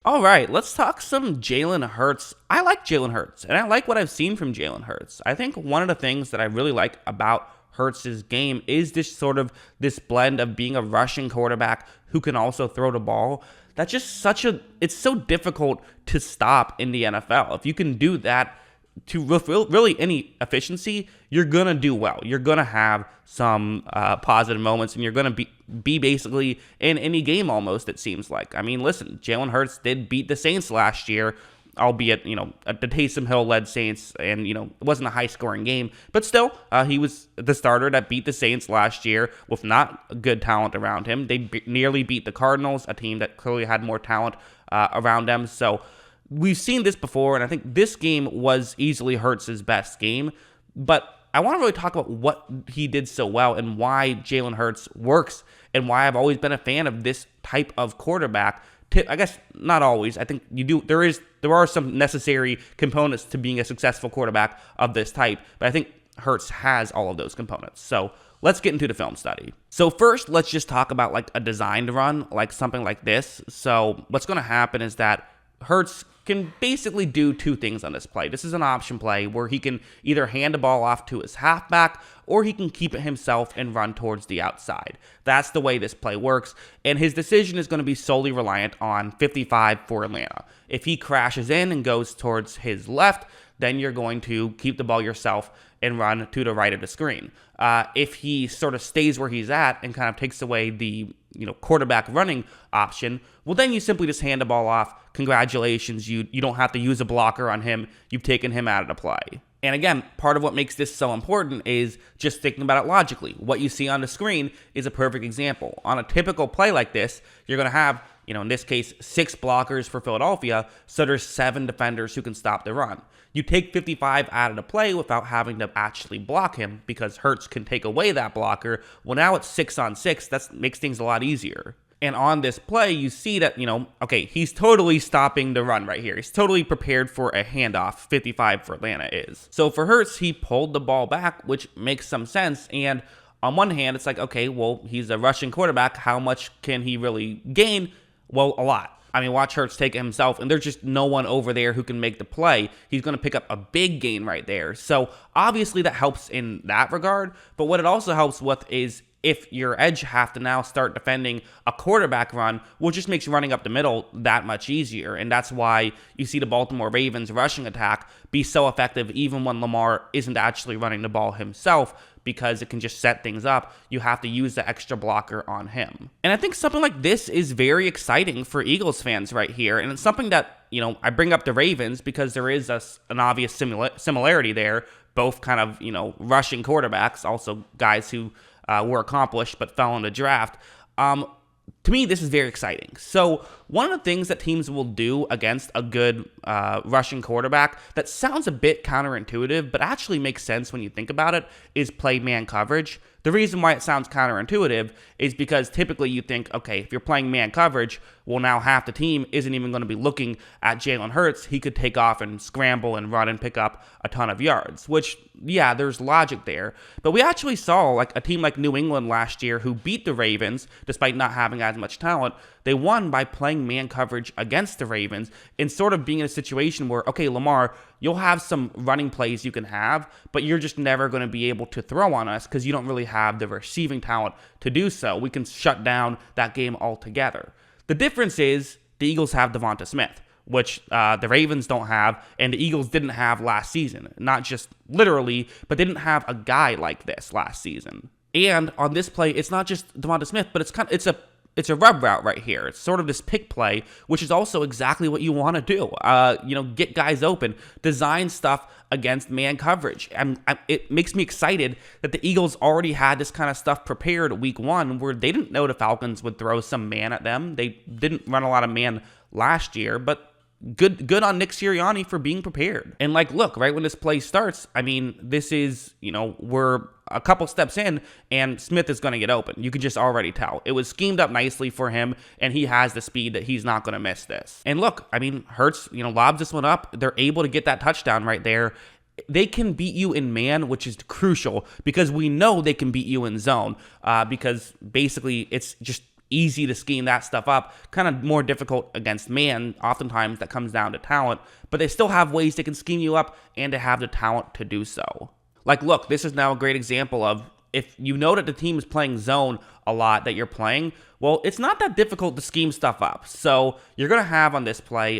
All right, let's talk some Jalen Hurts. I like Jalen Hurts, and I like what I've seen from Jalen Hurts. I think one of the things that I really like about Hurts' game is this blend of being a rushing quarterback who can also throw the ball. That's just it's so difficult to stop in the NFL. If you can do that to really any efficiency, you're gonna do well. You're gonna have some positive moments, and you're gonna be basically in any game almost. It seems like. I mean, listen, Jalen Hurts did beat the Saints last year, albeit the Taysom Hill led Saints, and it wasn't a high scoring game, but still, he was the starter that beat the Saints last year with not good talent around him. They nearly beat the Cardinals, a team that clearly had more talent around them. So we've seen this before, and I think this game was easily Hurts' best game. But I want to really talk about what he did so well and why Jalen Hurts works and why I've always been a fan of this type of quarterback. I guess not always. I think you do. There are some necessary components to being a successful quarterback of this type, but I think Hurts has all of those components. So let's get into the film study. So first, let's just talk about like a designed run, like something like this. So what's going to happen is that Hurts can basically do two things on this play. This is an option play where he can either hand the ball off to his halfback or he can keep it himself and run towards the outside. That's the way this play works, and his decision is going to be solely reliant on 55 for Atlanta. If he crashes in and goes towards his left, then you're going to keep the ball yourself and run to the right of the screen. If he sort of stays where he's at and kind of takes away the quarterback running option, well, then you simply just hand the ball off. Congratulations, you don't have to use a blocker on him. You've taken him out of the play. And again, part of what makes this so important is just thinking about it logically. What you see on the screen is a perfect example. On a typical play like this, you're going to have, in this case, 6 blockers for Philadelphia, so there's 7 defenders who can stop the run. You take 55 out of the play without having to actually block him because Hurts can take away that blocker. Well, now it's 6-on-6. That makes things a lot easier. And on this play, you see that, okay, he's totally stopping the run right here. He's totally prepared for a handoff, 55 for Atlanta is. So for Hurts, he pulled the ball back, which makes some sense. And on one hand, it's like, okay, well, he's a rushing quarterback. How much can he really gain? Well, a lot. I mean, watch Hurts take it himself, and there's just no one over there who can make the play. He's going to pick up a big gain right there. So obviously that helps in that regard. But what it also helps with is if your edge have to now start defending a quarterback run, well, it just makes running up the middle that much easier. And that's why you see the Baltimore Ravens rushing attack be so effective even when Lamar isn't actually running the ball himself, because it can just set things up. You have to use the extra blocker on him. And I think something like this is very exciting for Eagles fans right here. And it's something that, I bring up the Ravens because there is an obvious similarity there. Both kind of, rushing quarterbacks, also guys who were accomplished but fell in the draft. To me, this is very exciting. So one of the things that teams will do against a good rushing quarterback that sounds a bit counterintuitive, but actually makes sense when you think about it, is play man coverage. The reason why it sounds counterintuitive is because typically you think, okay, if you're playing man coverage, well, now half the team isn't even going to be looking at Jalen Hurts. He could take off and scramble and run and pick up a ton of yards, which, yeah, there's logic there. But we actually saw like a team like New England last year who beat the Ravens despite not having as much talent. They won by playing man coverage against the Ravens and sort of being in a situation where, okay, Lamar, you'll have some running plays you can have, but you're just never going to be able to throw on us because you don't really have the receiving talent to do so. We can shut down that game altogether. The difference is the Eagles have Devonta Smith, which the Ravens don't have, and the Eagles didn't have last season. Not just literally, but they didn't have a guy like this last season. And on this play, it's not just Devonta Smith, but it's a rub route right here. It's sort of this pick play, which is also exactly what you want to do. Get guys open, design stuff against man coverage. It makes me excited that the Eagles already had this kind of stuff prepared week 1, where they didn't know the Falcons would throw some man at them. They didn't run a lot of man last year, but good on Nick Sirianni for being prepared. And look, right when this play starts, I mean, this is, we're a couple steps in and Smith is going to get open. You can just already tell. It was schemed up nicely for him, and he has the speed that he's not going to miss this. And look, I mean, Hurts, lobs this one up. They're able to get that touchdown right there. They can beat you in man, which is crucial because we know they can beat you in zone because basically it's just easy to scheme that stuff up, kind of more difficult against man. Oftentimes that comes down to talent, but they still have ways they can scheme you up and to have the talent to do so. Like, look, this is now a great example of if you know that the team is playing zone a lot that you're playing, well, it's not that difficult to scheme stuff up. So you're going to have on this play,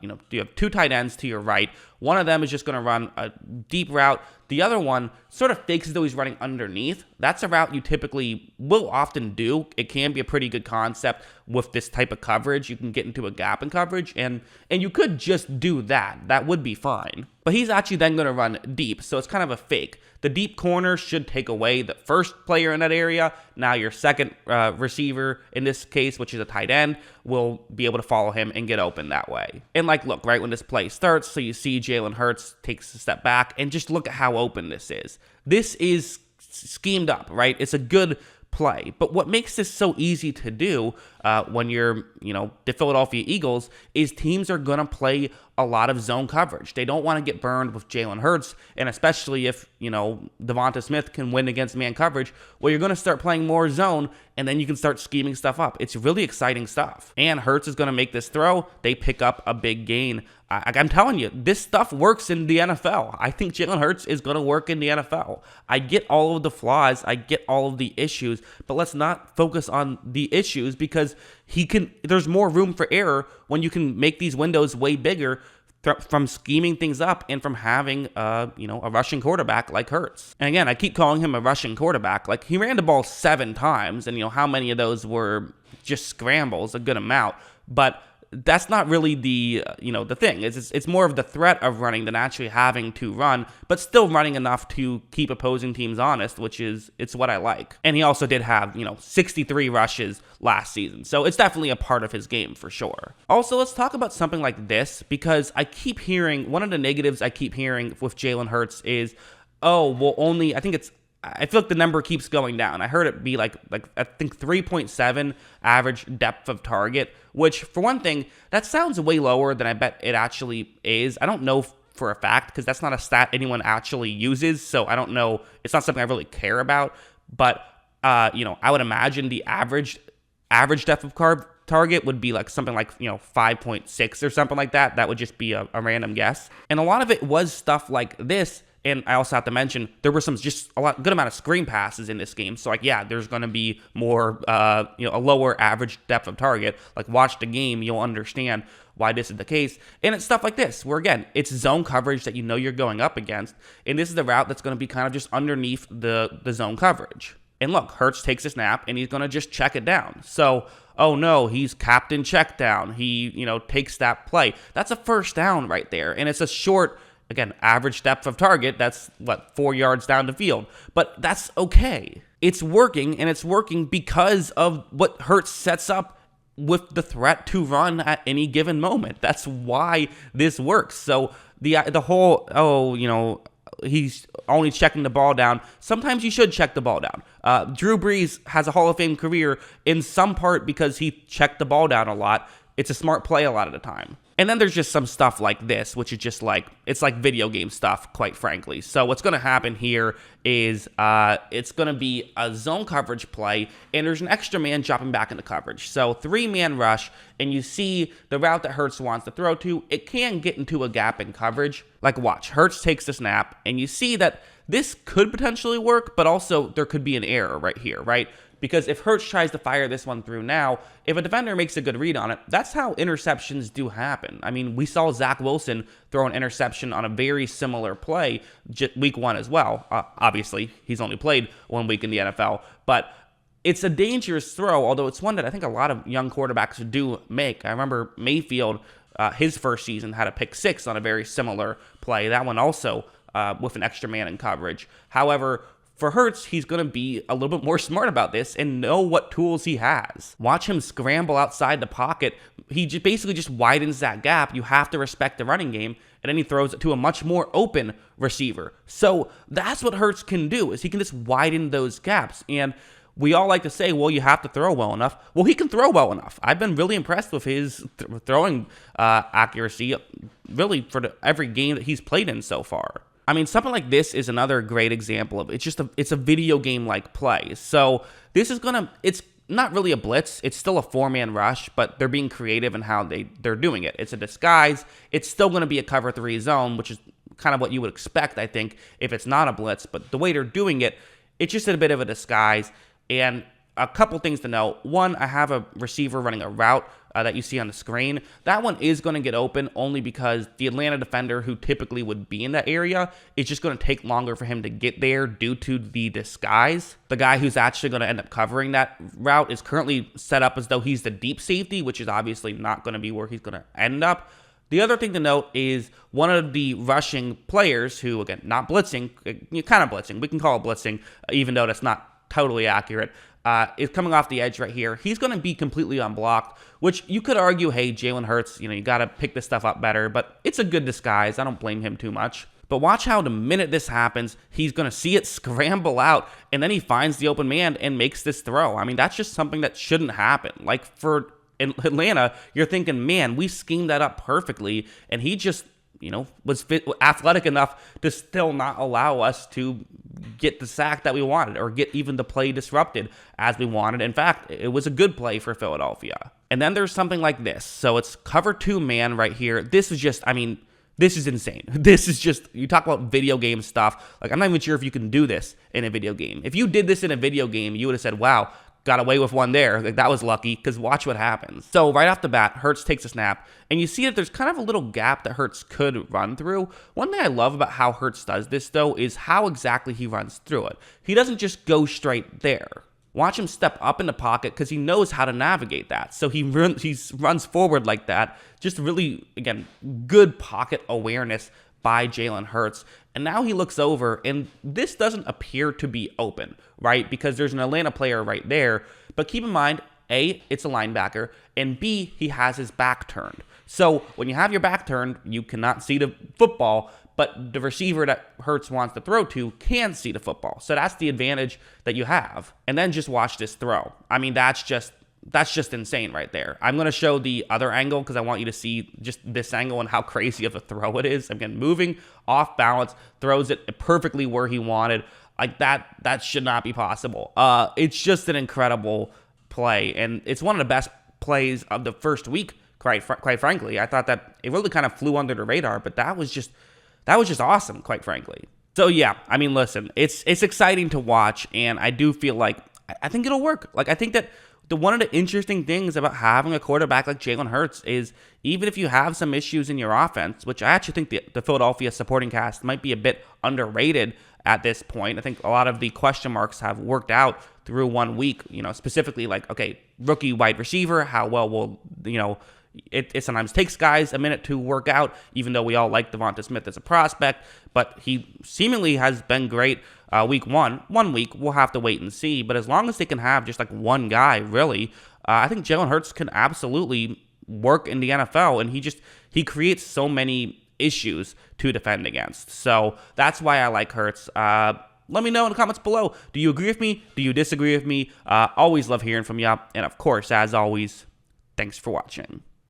you have 2 tight ends to your right. One of them is just going to run a deep route. The other one sort of fakes as though he's running underneath. That's a route you typically will often do. It can be a pretty good concept with this type of coverage. You can get into a gap in coverage, and you could just do that. That would be fine. But he's actually then going to run deep, so it's kind of a fake. The deep corner should take away the first player in that area. Now your second receiver, in this case, which is a tight end, will be able to follow him and get open that way. And like, look, right when this play starts, so you see Jalen Hurts takes a step back, and just look at how open this is. This is schemed up, right? It's a good play. But what makes this so easy to do when you're, the Philadelphia Eagles is teams are going to play a lot of zone coverage. They don't want to get burned with Jalen Hurts, and especially if, Devonta Smith can win against man coverage, well, you're going to start playing more zone, and then you can start scheming stuff up. It's really exciting stuff. And Hurts is going to make this throw. They pick up a big gain. I'm telling you, this stuff works in the NFL. I think Jalen Hurts is going to work in the NFL. I get all of the flaws. I get all of the issues, but let's not focus on the issues because there's more room for error when you can make these windows way bigger from scheming things up and from having, a rushing quarterback like Hurts. And again, I keep calling him a rushing quarterback. Like, he ran the ball 7 times, and, how many of those were just scrambles? A good amount. But that's not really the thing. It's more of the threat of running than actually having to run, but still running enough to keep opposing teams honest, it's what I like. And he also did have, 63 rushes last season. So it's definitely a part of his game for sure. Also, let's talk about something like this, because one of the negatives I keep hearing with Jalen Hurts is, I feel like the number keeps going down. I heard it be like I think 3.7 average depth of target, which for one thing, that sounds way lower than I bet it actually is. I don't know for a fact because that's not a stat anyone actually uses, so I don't know. It's not something I really care about, but I would imagine the average depth of target would be like something like 5.6 or something like that. That would just be a random guess. And a lot of it was stuff like this. And I also have to mention, there were good amount of screen passes in this game. So, there's going to be more, a lower average depth of target. Like, watch the game, you'll understand why this is the case. And it's stuff like this, where, again, it's zone coverage that you're going up against. And this is the route that's going to be kind of just underneath the zone coverage. And look, Hurts takes a snap, and he's going to just check it down. So, oh no, he's captain check down. He, takes that play. That's a first down right there. And it's a short, again, average depth of target, that's 4 yards down the field. But that's okay. It's working, and it's working because of what Hurts sets up with the threat to run at any given moment. That's why this works. So the whole, he's only checking the ball down. Sometimes you should check the ball down. Drew Brees has a Hall of Fame career in some part because he checked the ball down a lot. It's a smart play a lot of the time. And then there's just some stuff like this, which is just it's like video game stuff, quite frankly. So what's going to happen here is it's going to be a zone coverage play, and there's an extra man dropping back into coverage. So 3-man rush, and you see the route that Hurts wants to throw to, it can get into a gap in coverage. Like, watch, Hurts takes the snap, and you see that this could potentially work, but also there could be an error right here, right? Because if Hurts tries to fire this one through now, if a defender makes a good read on it, that's how interceptions do happen. I mean, we saw Zach Wilson throw an interception on a very similar play week 1 as well. Obviously, he's only played 1 week in the NFL, but it's a dangerous throw, although it's one that I think a lot of young quarterbacks do make. I remember Mayfield, his first season, had a pick 6 on a very similar play. That one also with an extra man in coverage. However, for Hurts, he's going to be a little bit more smart about this and know what tools he has. Watch him scramble outside the pocket. He basically just widens that gap. You have to respect the running game, and then he throws it to a much more open receiver. So that's what Hurts can do, is he can just widen those gaps. And we all like to say, well, you have to throw well enough. Well, he can throw well enough. I've been really impressed with his throwing accuracy, really, for every game that he's played in so far. I mean, something like this is another great example of it's a video game like play. So this is it's not really a blitz. It's still a 4-man rush, but they're being creative in how they're doing it. It's a disguise. It's still going to be a cover 3 zone, which is kind of what you would expect, I think, if it's not a blitz. But the way they're doing it, it's just a bit of a disguise. And a couple things to note. One, I have a receiver running a route that you see on the screen. That one is going to get open only because the Atlanta defender who typically would be in that area is just going to take longer for him to get there due to the disguise. The guy who's actually going to end up covering that route is currently set up as though he's the deep safety, which is obviously not going to be where he's going to end up. The other thing to note is one of the rushing players who, again, not blitzing, kind of blitzing, we can call it blitzing, even though that's not totally accurate, is coming off the edge right here. He's going to be completely unblocked, which you could argue, hey, Jalen Hurts, you got to pick this stuff up better, but it's a good disguise. I don't blame him too much. But watch how the minute this happens, he's going to see it scramble out, and then he finds the open man and makes this throw. I mean, that's just something that shouldn't happen. Like, for Atlanta, you're thinking, man, we schemed that up perfectly, and he just, was athletic enough to still not allow us to get the sack that we wanted or get even the play disrupted as we wanted. In fact, it was a good play for Philadelphia. And then there's something like this. So it's cover 2 man right here. This is just, this is insane. This is just, you talk about video game stuff. Like, I'm not even sure if you can do this in a video game. If you did this in a video game, you would have said, wow, got away with one there. Like, that was lucky, because watch what happens. So right off the bat, Hurts takes a snap, and you see that there's kind of a little gap that Hurts could run through. One thing I love about how Hurts does this, though, is how exactly he runs through it. He doesn't just go straight there. Watch him step up in the pocket because he knows how to navigate that. So he runs forward like that. Just really, again, good pocket awareness by Jalen Hurts. And now he looks over, and this doesn't appear to be open, right? Because there's an Atlanta player right there. But keep in mind, A, it's a linebacker, and B, he has his back turned. So when you have your back turned, you cannot see the football, but the receiver that Hurts wants to throw to can see the football. So that's the advantage that you have. And then just watch this throw. I mean, that's just insane right there. I'm going to show the other angle because I want you to see just this angle and how crazy of a throw it is. Again, moving off balance, throws it perfectly where he wanted. Like, that should not be possible. It's just an incredible play, and it's one of the best plays of the first week, quite frankly. I thought that it really kind of flew under the radar, but that was just awesome, quite frankly. So yeah, I mean, listen, it's exciting to watch, and I do feel like I think it'll work. Like, I think that one of the interesting things about having a quarterback like Jalen Hurts is even if you have some issues in your offense, which I actually think the Philadelphia supporting cast might be a bit underrated at this point. I think a lot of the question marks have worked out through 1 week, specifically like, okay, rookie wide receiver, how well will, it sometimes takes guys a minute to work out, even though we all like Devonta Smith as a prospect, but he seemingly has been great week 1. 1 week, we'll have to wait and see, but as long as they can have just like one guy, really, I think Jalen Hurts can absolutely work in the NFL, and he creates so many issues to defend against. So that's why I like Hurts. Let me know in the comments below. Do you agree with me? Do you disagree with me? Always love hearing from you. And of course, as always, thanks for watching.